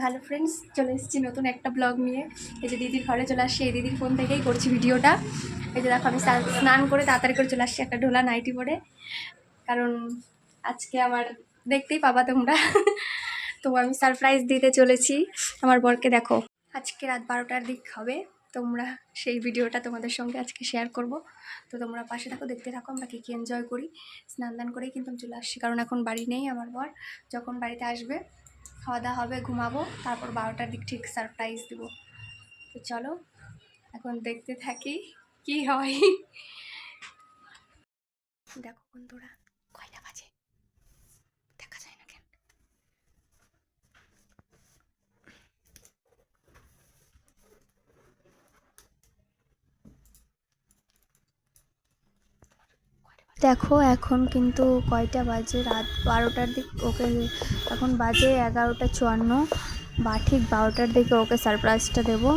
Hello friends, চলে এসেছি নতুন একটা ব্লগ নিয়ে। এই যে দিদির ঘরে চলে আসছি, এই দিদির ফোন থেকেই করছি ভিডিওটা। এই যে দেখো আমি স্নান করে তাড়াতাড়ি করে চলে আসছি একটা ঢোলা নাইটি পরে, কারণ আজকে আমার দেখতেই পাবা তোমরা। তো আমি সারপ্রাইজ দিতে চলেছি আমার বরকে। দেখো আজকে রাত 12টার দিক হবে, তোমরা সেই ভিডিওটা তোমাদের সঙ্গে আজকে শেয়ার করব। তো তোমরা পাশে থাকো, দেখতে থাকো আমরা কী কী এনজয় করি। স্নান দান করেই কিন্তু আমি চলে আসছি, কারণ এখন বাড়ি নেই আমার বর। যখন বাড়িতে আসবে খাওয়া দাওয়া হবে, ঘুমাবো, তারপর 12টার দিক ঠিক সারপ্রাইজ দিব। তো চলো এখন দেখতে থাকি কি হয়। দেখো বন্ধুরা কয়টা বাজে দেখা যায় না কেন। দেখো এখন কিন্তু কয়টা বাজে, রাত 12টার দিক। ওকে এখন বাজে 11:54, বা ঠিক 12টার দিকে ওকে সারপ্রাইজটা দেবো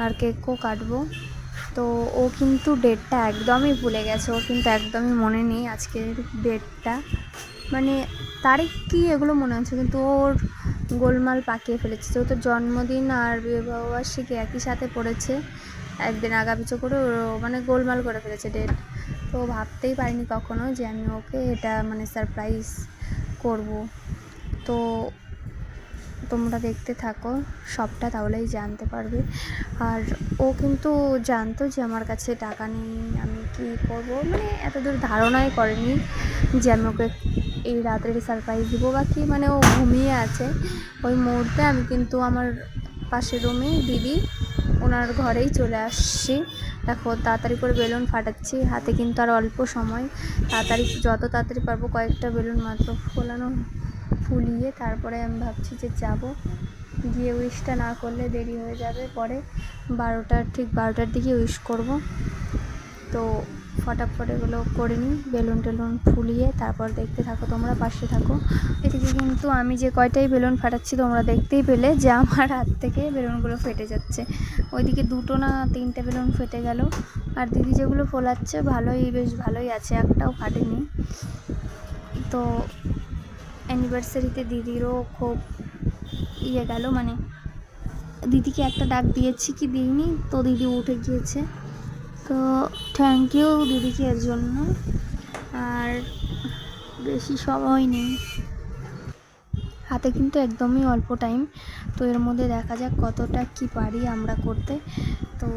আর কেকও কাটবো। তো ও কিন্তু ডেটটা একদমই ভুলে গেছে, ও কিন্তু একদমই মনে নেই আজকের ডেটটা, মানে তারিখ কি এগুলো মনে আছে, কিন্তু ওর গোলমাল পাকিয়ে ফেলেছে। যেহেতু জন্মদিন আর বিবাহবার্ষিকী একই সাথে পড়েছে, একদিন আগাপিছু করে ও মানে গোলমাল করে ফেলেছে ডেট। তো ভাবতেই পারিনি কখনো যে আমি ওকে এটা মানে সারপ্রাইজ করব। তো তোমরা দেখতে থাকো সবটা, তাহলেই জানতে পারবে। আর ও কিন্তু জানতো যে আমার কাছে টাকা নেই, আমি কি করব মানে এতদূর ধারণাই করেনি যে আমি ওকে এই রাতের সারপ্রাইজ দিব বা কি। মানে ও ঘুমিয়ে আছে ওই মুহূর্তে। আমি কিন্তু আমার পাশের রুমে দিদি ওনার ঘরেই চলে আসছি। দেখো তাড়াতাড়ি করে বেলুন ফাটাচ্ছি, হাতে কিন্তু আর অল্প সময়। তাড়াতাড়ি যত তাড়াতাড়ি পারবো কয়েকটা বেলুন মাত্র ফুলিয়ে তারপরে আমি ভাবছি যে যাব, গিয়ে উইশটা না করলে দেরি হয়ে যাবে। পরে ঠিক 12টার দিকে উইশ করব। তো ফটাফট এগুলো করে নিই, বেলুন টেলুন ফুলিয়ে তারপর দেখতে থাকো, তোমরা পাশে থাকো। এদিকে কিন্তু আমি যে কয়টাই বেলুন ফাটাচ্ছি তোমরা দেখতেই পেলে যে আমার হাত থেকে বেলুনগুলো ফেটে যাচ্ছে। ওইদিকে 2টো না 3টে বেলুন ফেটে গেল। আর দিদি যেগুলো ফোলাচ্ছে বেশ ভালোই আছে, একটাও ফাটেনি। তো অ্যানিভার্সারিতে দিদিরও খুব গেল, মানে দিদিকে একটা ডাক দিয়েছি কি দিইনি, তো দিদি উঠে গিয়েছে। তো থ্যাংক ইউ দিদিকে এর জন্য। আর বেশি সময় নেই হাতে, কিন্তু একদমই অল্প টাইম। তো এর মধ্যে দেখা যাক কতটা কি পারি আমরা করতে। তো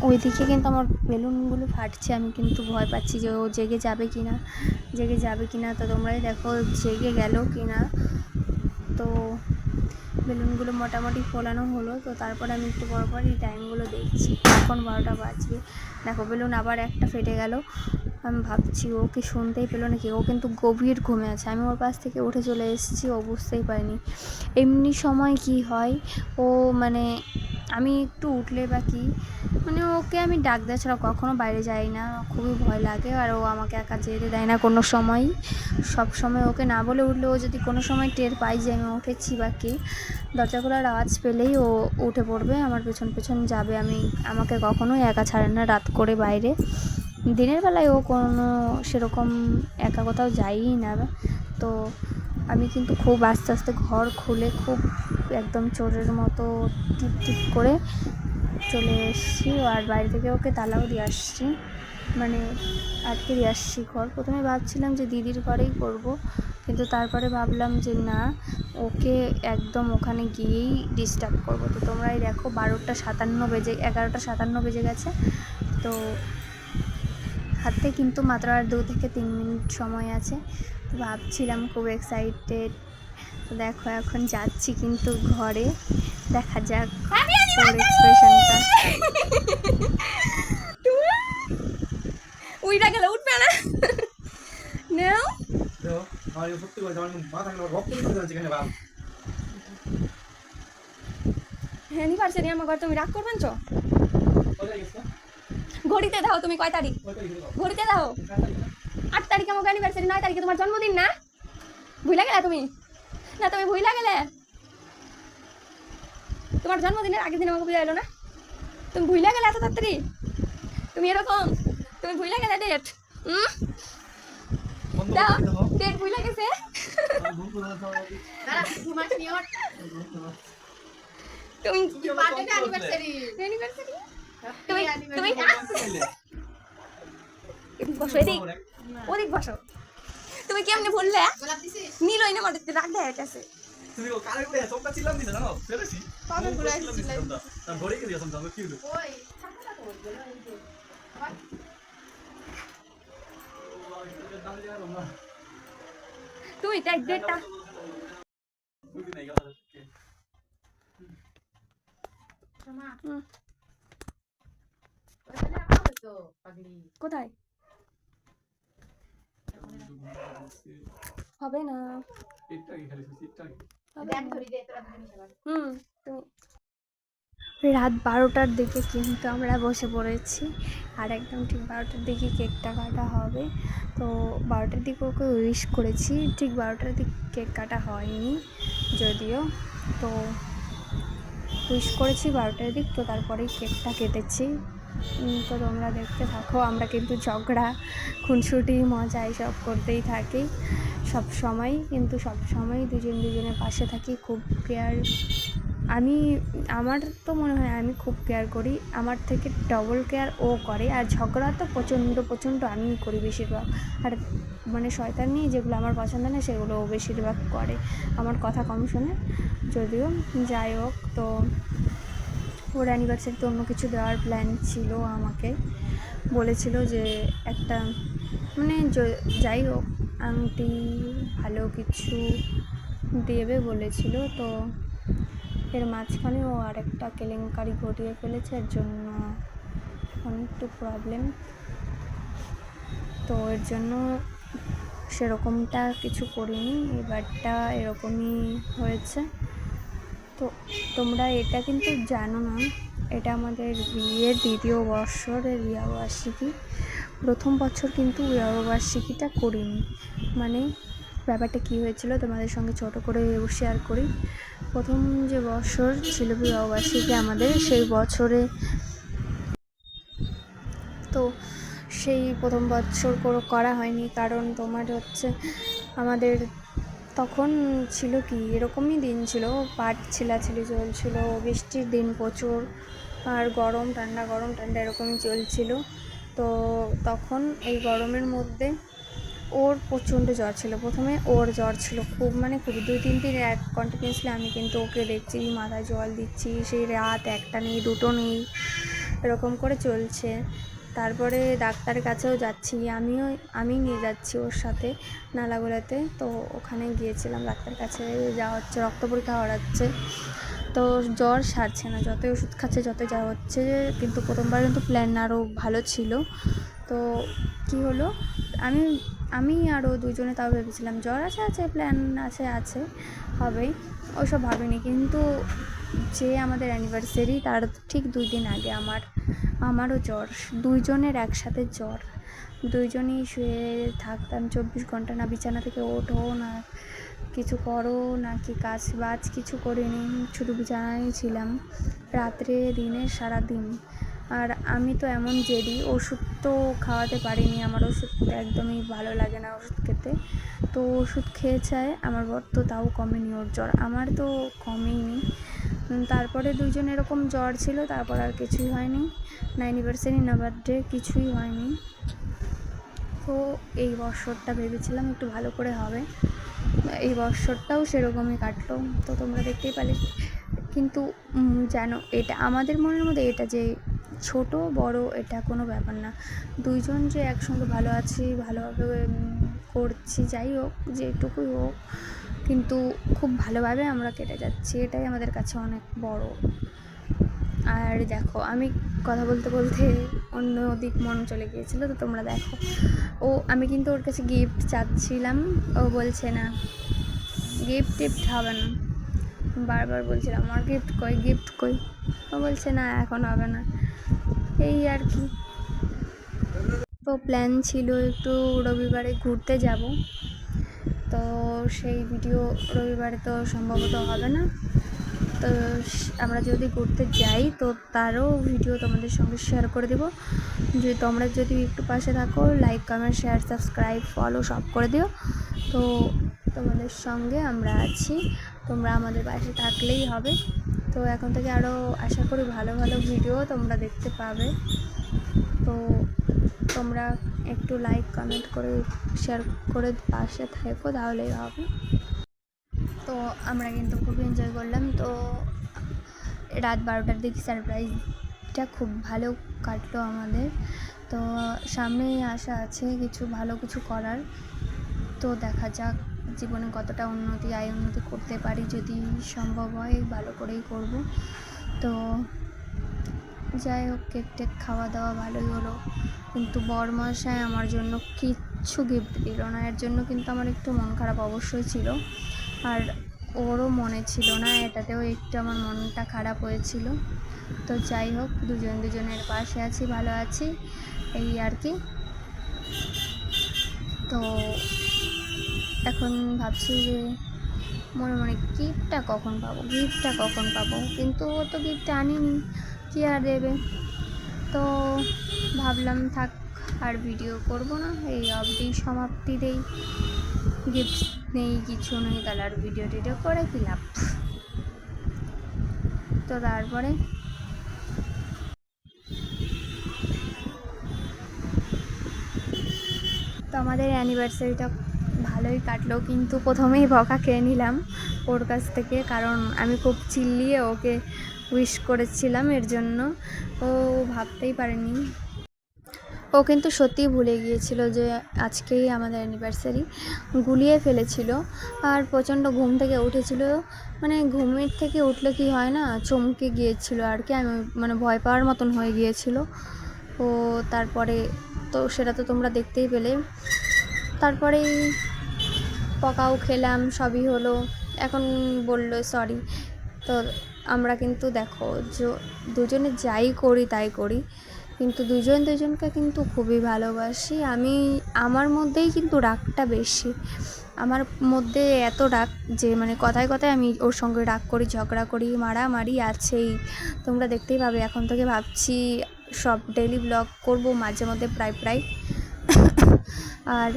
ওইদিকে কিন্তু আমার বেলুনগুলো ফাটছে, আমি কিন্তু ভয় পাচ্ছি যে ও জেগে যাবে কি না। তো তোমরাই দেখো জেগে গেল কি না। তো বেলুনগুলো মোটামুটি ফোলানো হলো। তো তারপরে আমি একটু পর এই টাইমগুলো দেখছি, এখন 12টা বাজবে। দেখো বেলুন আবার একটা ফেটে গেল। আমি ভাবছি ও কি শুনতেই পেলো নাকি, ও কিন্তু গভীর ঘুমে আছে। আমি ওর পাশ থেকে উঠে চলে এসেছি, ও বুঝতেই পারিনি। এমনি সময় কি হয়, ও মানে আমি একটু উঠলে বা কি, মানে ওকে আমি ডাক দেওয়া ছাড়া কখনো বাইরে যাই না, খুবই ভয় লাগে। আর ও আমাকে একা যেতে দেয় না কোনো সময়ই। সব সময় ওকে না বলে উঠলে ও যদি কোনো সময় টের পাই যে আমি উঠেছি বা কি, দরজা খোলার আওয়াজ পেলেই ও উঠে পড়বে, আমার পেছন যাবে। আমাকে কখনোই একা ছাড়ে না রাত করে বাইরে। দিনের বেলায় ও কোনো সেরকম একা কোথাও যায়ই না। তো আমি কিন্তু খুব আস্তে আস্তে ঘর খুলে খুব একদম চোরের মতো টিপ করে চলে এসেছি। আর বাড়ি থেকে ওকে তালাও দিয়ে আসছি, মানে আটকে দিয়ে আসছি ঘর। প্রথমে ভাবছিলাম যে দিদির ঘরেই করব, কিন্তু তারপরে ভাবলাম যে না, ওকে একদম ওখানে গিয়েই ডিস্টার্ব করবো। তো তোমরাই দেখো 11:57 বেজে গেছে। তো হাতে কিন্তু মাত্র আর 2 থেকে 3 মিনিট সময় আছে। তো ভাবছিলাম খুব এক্সাইটেড। তো দেখো এখন যাচ্ছি কিন্তু ঘরে, দেখা যাক ওর এক্সপ্রেশনটা। উইরা গেল, উঠবে না নাও। অ্যানিভার্সারি আমার ঘর, তুমি রাগ করবেন তো? ঘড়িতে দাও তুমি কয় তারিখ, ঘড়িতে দাও। 8 তারিখে আমার অ্যানিভার্সারি, 9 তারিখে তোমার জন্মদিন না? ভুলে গেলে তুমি? না তুমি ভুলে গেলে? তোমার জন্মদিনের আগের দিন আমাকে বুঝা এলো না? তুমি ভুলে গেলে এত তাড়াতাড়ি? তুমি এরকম, তুমি ভুলে গেলে ডেট? দাও, ডেট ভুলে গেছে। তুমি বসো এদিক, ওদিক বসো। তুমি কেমনে বললে নিলই না মাটিতে রাগ দেয় কাছে। তুমি ও কারে করে তোমরা চিল্লাম দিছ জানো ফেলেছি পাবে ঘুরে চিল্লাম তার ধরে কে দিছাম জানো কি হলো ওই ছাতাটা তো বললো এই যে তুই দেখ ডেটটা বুঝি নাই কথা মা কোথায় হবে না এটা কি খালি সিটটা রাত 12টার দিকে কিন্তু আমরা বসে পড়েছি আর একদম ঠিক 12টার দিকে কেকটা কাটা হবে। তো 12টার দিকে ওকে উইশ করেছি, ঠিক 12টার দিকে কেক কাটা হয়নি যদিও, তো উইশ করেছি 12টার দিক, তো তারপরেই কেকটা কেটেছি। তো তোমরা দেখতে থাকো। আমরা কিন্তু ঝগড়া খুনসুটি মজা এইসব করতেই থাকি সব সময়, কিন্তু সব সময় দুজনের পাশে থাকি, খুব কেয়ার। আমার তো মনে হয় আমি খুব কেয়ার করি, আমার থেকে ডবল কেয়ার ও করে। আর ঝগড়া তো প্রচণ্ড আমিই করি বেশিরভাগ, আর মানে শয়তানি যেগুলো আমার পছন্দ না সেগুলো ও বেশিরভাগ করে, আমার কথা কম শোনে যদিও। যাই হোক, তো ওর অ্যানিভার্সারিতে অন্য কিছু দেওয়ার প্ল্যান ছিল, আমাকে বলেছিল যে একটা মানে যাই হোক আংটি ভালো কিছু দেবে বলেছিল। তো এর মাঝখানে ও আরেকটা কেলেঙ্কারি ঘটিয়ে ফেলেছে, এর জন্য অনেকটু প্রবলেম। তো এর জন্য সেরকমটা কিছু করিনি, এবারটা এরকমই হয়েছে। তো তোমরা এটা কিন্তু জানো না, এটা আমাদের বিয়ের 2য় বৎসরের বিবাহবার্ষিকী। প্রথম বছর কিন্তু বিবাহবার্ষিকীটা করিনি। মানে ব্যাপারটা কী হয়েছিল তোমাদের সঙ্গে ছোট করে শেয়ার করি। প্রথম যে বছর ছিল বিবাহবার্ষিকী আমাদের, সেই বছরে তো সেই প্রথম বছর করা হয়নি, কারণ তোমার হচ্ছে আমাদের তখন ছিল কি এরকমই দিন ছিল, পাট ছিলাছিলি চলছিল, বৃষ্টির দিন প্রচুর, আর গরম ঠান্ডা এরকমই চলছিল। তো তখন এই গরমের মধ্যে ওর প্রচণ্ড জ্বর ছিল। প্রথমে ওর জ্বর ছিল খুব, মানে খুব 2-3 দিন এক কন্টিনিউসলি আমি কিন্তু ওকে দেখছি, মাথায় জল দিচ্ছি, সেই রাত 1টা নেই 2টো নেই এরকম করে চলছে। তারপরে ডাক্তারের কাছেও যাচ্ছি, আমি নিয়ে যাচ্ছি ওর সাথে নালাগোলাতে। তো ওখানে গিয়েছিলাম ডাক্তারের কাছে, যাওয়া হচ্ছে, রক্ত পরীক্ষা করাচ্ছে। তো জ্বর সারছে না, যতই ওষুধ খাচ্ছে যতই যা হচ্ছে, কিন্তু প্রথমবার কিন্তু প্ল্যান আরও ভালো ছিল। তো কি হলো, আমি আরও 2জনে তাও ভেবেছিলাম জ্বর আছে প্ল্যান আছে হবেই, ওইসব ভাবিনি। কিন্তু যে আমাদের অ্যানিভার্সারি তার ঠিক 2 দিন আগে আমারও জ্বর, 2জনের একসাথে জ্বর। 2জনই শুয়ে থাকতাম 24 ঘন্টা, না বিছানা থেকে ওঠো না কিছু করো না কি কাজ বাজ কিছু করিনি, শুধু বিছানায় ছিলাম রাত্রে দিনে সারাদিন। আর আমি তো এমন জেদি, ওষুধ তো খাওয়াতে পারিনি, আমার ওষুধ একদমই ভালো লাগে না ওষুধ খেতে। তো ওষুধ খেয়েছে আমার বর, তো তাও কমেনি ওর জ্বর, আমার তো কমেইনি। তারপরে 2জন এরকম জ্বর ছিল, তারপর আর কিছুই হয়নি, না অ্যানিভার্সারি না বার্থডে কিছুই হয়নি। তো এই বছরটা ভেবেছিলাম একটু ভালো করে হবে, এই বছরটাও সেরকমই কাটলো। তো তোমরা দেখতেই পেলে। কিন্তু জানো এটা আমাদের মনের মধ্যে, এটা যে ছোট বড় এটা কোনো ব্যাপার না, 2জন যে একসঙ্গে ভালো আছি, ভালোভাবে করছি, যাই হোক যেটুকুই হোক, কিন্তু খুব ভালোভাবে আমরা কেটে যাচ্ছি, এটাই আমাদের কাছে অনেক বড়। আর দেখো আমি কথা বলতে বলতে অন্য দিক মন চলে গিয়েছিলো, তো তোমরা দেখো। আমি কিন্তু ওর কাছে গিফট চাচ্ছিলাম, ও বলছে না গিফট হবে না, বারবার বলছিলাম আমার গিফট কই, ও বলছে না এখন হবে না, এই আর কি। তো প্ল্যান ছিল একটু রবিবারে ঘুরতে যাব, তো সেই ভিডিও রবিবারে তো সম্ভবত হবে না। তো আমরা যদি ঘুরতে যাই তো তারও ভিডিও তোমাদের সঙ্গে শেয়ার করে দেবো। যে তোমরা যদি একটু পাশে থাকো, like comment share subscribe follow সব করে দিও। তো তোমাদের সঙ্গে আমরা আছি, তোমরা আমাদের পাশে থাকলেই হবে। তো এখন থেকে আরও আশা করি ভালো ভালো ভিডিও তোমরা দেখতে পাবে। তো তোমরা একটু লাইক কমেন্ট করে শেয়ার করে পাশে থেকো, তাহলেই হবে। তো আমরা কিন্তু খুব এনজয় করলাম। তো রাত 12টার দিকে সারপ্রাইজটা খুব ভালো কাটলো আমাদের। তো সামনেই আশা আছে কিছু ভালো কিছু করার। তো দেখা যাক জীবনে কতটা উন্নতি করতে পারি, যদি সম্ভব হয় ভালো করেই করব। তো যাই হোক, কেক টেক খাওয়া দাওয়া ভালোই হলো, কিন্তু বরমশাই আমার জন্য কিচ্ছু গিফট দিল না। এর জন্য কিন্তু আমার একটু মন খারাপ অবশ্যই ছিল, আর ওরও মনে ছিল না, এটাতেও একটু আমার মনটা খারাপ হয়েছিল। তো যাই হোক, দুজনের পাশে আছি, ভালো আছি, এই আর কি। তো এখন ভাবছি যে মনে মনে গিফটটা কখন পাবো, কিন্তু ও তো গিফট আনেনি, কি আর দেবে। তো ভাবলাম থাক, আর ভিডিও করব না, এই অবধি সমাপ্তি দেই। গিফট নেই, কিছু নেই, তাহলে আর ভিডিও টিডিও করে কি লাভ। তো তারপরে তো আমাদের অ্যানিভার্সারিটা ভালোই কাটলো, কিন্তু প্রথমেই বকা খেয়ে নিলাম ওর কাছ থেকে, কারণ আমি খুব চিল্লিয়ে ওকে উইশ করেছিলাম। এর জন্য ও ভাবতেই পারেনি। ও কিন্তু সত্যিই ভুলে গিয়েছিল যে আজকেই আমাদের অ্যানিভার্সারি, গুলিয়ে ফেলেছিল। আর প্রচণ্ড ঘুম থেকে উঠেছিল, মানে ঘুমের থেকে উঠলে কি হয় না, চমকে গিয়েছিল আর কি, আমি মানে ভয় পাওয়ার মতন হয়ে গিয়েছিল ও। তারপরে তো সেটা তো তোমরা দেখতেই পেলে। তারপরেই পকাও খেলাম, সবই হলো। এখন বললো সরি। তো আমরা কিন্তু দেখো দুজনে যাই করি তাই করি, কিন্তু দুজনকে কিন্তু খুবই ভালোবাসি। আমার মধ্যেই কিন্তু রাগটা বেশি, আমার মধ্যে এত রাগ যে মানে কথায় কথায় আমি ওর সঙ্গে রাগ করি, ঝগড়া করি, মারামারি আছেই। তোমরা দেখতেই পাবে, এখন থেকে ভাবছি সব ডেইলি ব্লগ করব মাঝে মধ্যে, প্রায়। আর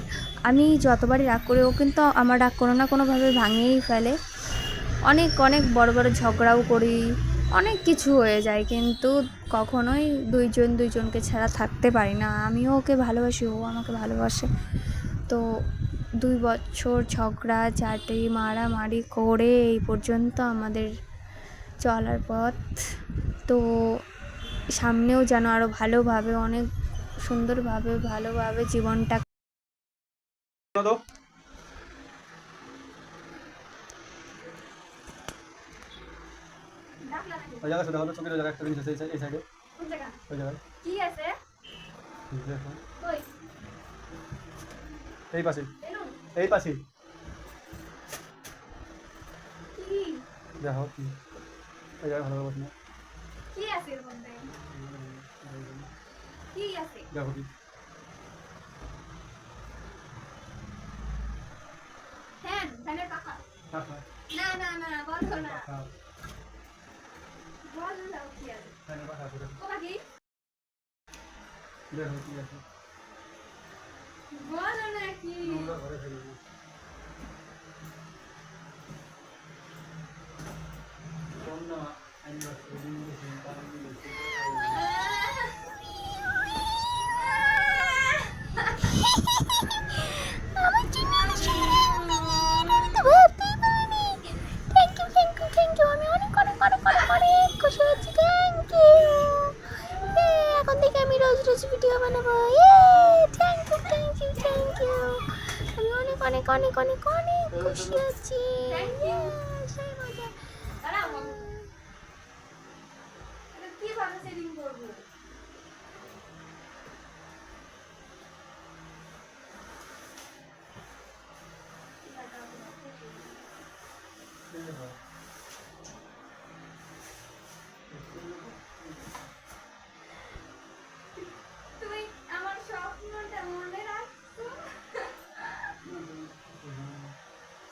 আমি যতবারই রাগ করি, ও কিন্তু আমার রাগ কোনো না কোনোভাবে ভাঙিয়েই ফেলে। অনেক বড় ঝগড়াও করি, অনেক কিছু হয়ে যায়, কিন্তু কখনোই দুইজনকে ছাড়া থাকতে পারি না। আমিও ওকে ভালোবাসি, ও আমাকে ভালোবাসে। তো 2 বছর ঝগড়া ঝাঁটি মারামারি করে এই পর্যন্ত আমাদের চলার পথ। তো সামনেও যেন আরও ভালোভাবে, অনেক সুন্দরভাবে, ভালোভাবে জীবনটা। ওই জায়গা শুধু হলো চোখের জায়গা একটা জিনিস আছে এই সাইডে, কোন জায়গা? ওই জায়গায় কি আছে? দেখো কই? এই পাশে, বেলুন? এই পাশে কি? দেখো কি ওই জায়গায় ভালো বসে না, কি আছে এর মধ্যে? কি আছে? দেখো কি ফ্যানের পাখা? হ্যাঁ হ্যাঁ না, বলো না। হ্যাঁ বল দাও কি আছে? ফ্যানের পাখা আছে, কোথা কি? দেখো কি আছে, বলো না কি? নোংরা ঘরে ফেলে দিই। না অ্যানিভার্সারি দিন দিয়েছি, তার দিয়েছি আমার জন্য আমি তো ভাবতেই পারিনি। থ্যাংক ইউ, আমি অনেক খুশি হচ্ছি। Thank you. এখন থেকে আমি রোজ ভিডিও বানাবো। Thank you. আমি অনেক খুশি হচ্ছি। সেই মজা। কিভাবে সেটিং করবো? তুমি আমার স্বপ্নটা মনে রাখছো?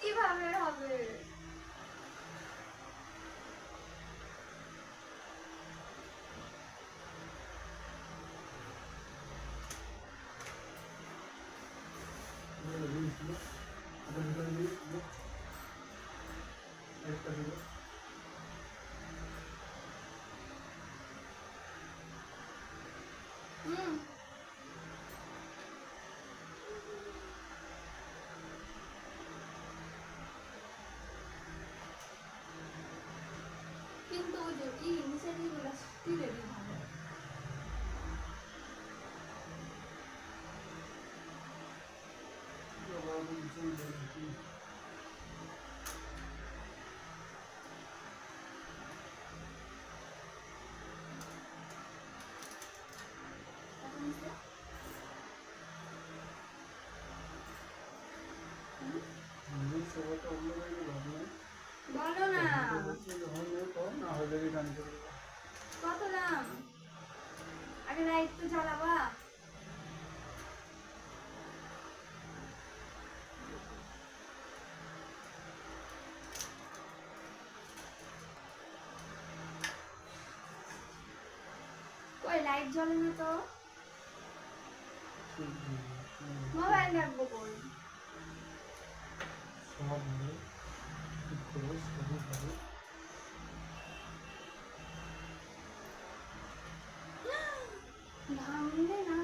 কিভাবে হবে? Thank you. ছিল। কিন্তু ওই যে কি নিচের দিকগুলো স্টিলের ভালো। বাবা বলছেন যে কি নিজের সেবাটা অন্য জায়গায় ভাবনা বলো না না হলে গান করবো। কত দাম? আগে লাইট তো জ্বালাবা। কই লাইট জ্বলে না তো? মোবাইল রাখবো কই? সব হবে ঠিক করে সবই হবে। ভাঙলে না।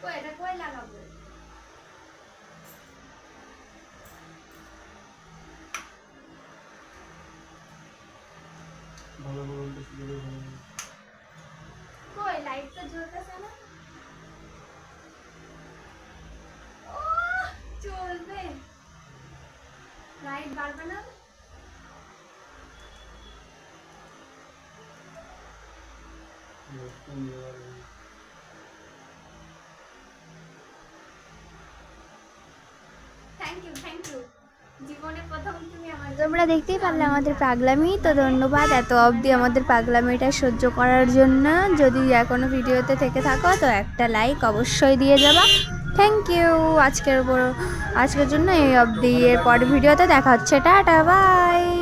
কই এটা কই লাগাবো? ভালো ভালো বেশি করে ভালো হবে। কই লাইট তো জ্বলতেছে না। ও চলবে। লাইট বাড়বে না? কোন জায়গায় থ্যাংক ইউ জীবনে প্রথম তুমি আমার। তোমরা দেখতেই পারলে আমাদের পাগলামি। তো ধন্যবাদ এত অবধি আমাদের পাগলামিটা সহ্য করার জন্য। যদি এখনো ভিডিওতে থেকে থাকো তো একটা লাইক অবশ্যই দিয়ে যাবা। থ্যাংক ইউ আজকের জন্য এই অবধি। এরপর ভিডিওতে দেখা হচ্ছে। Tata bye.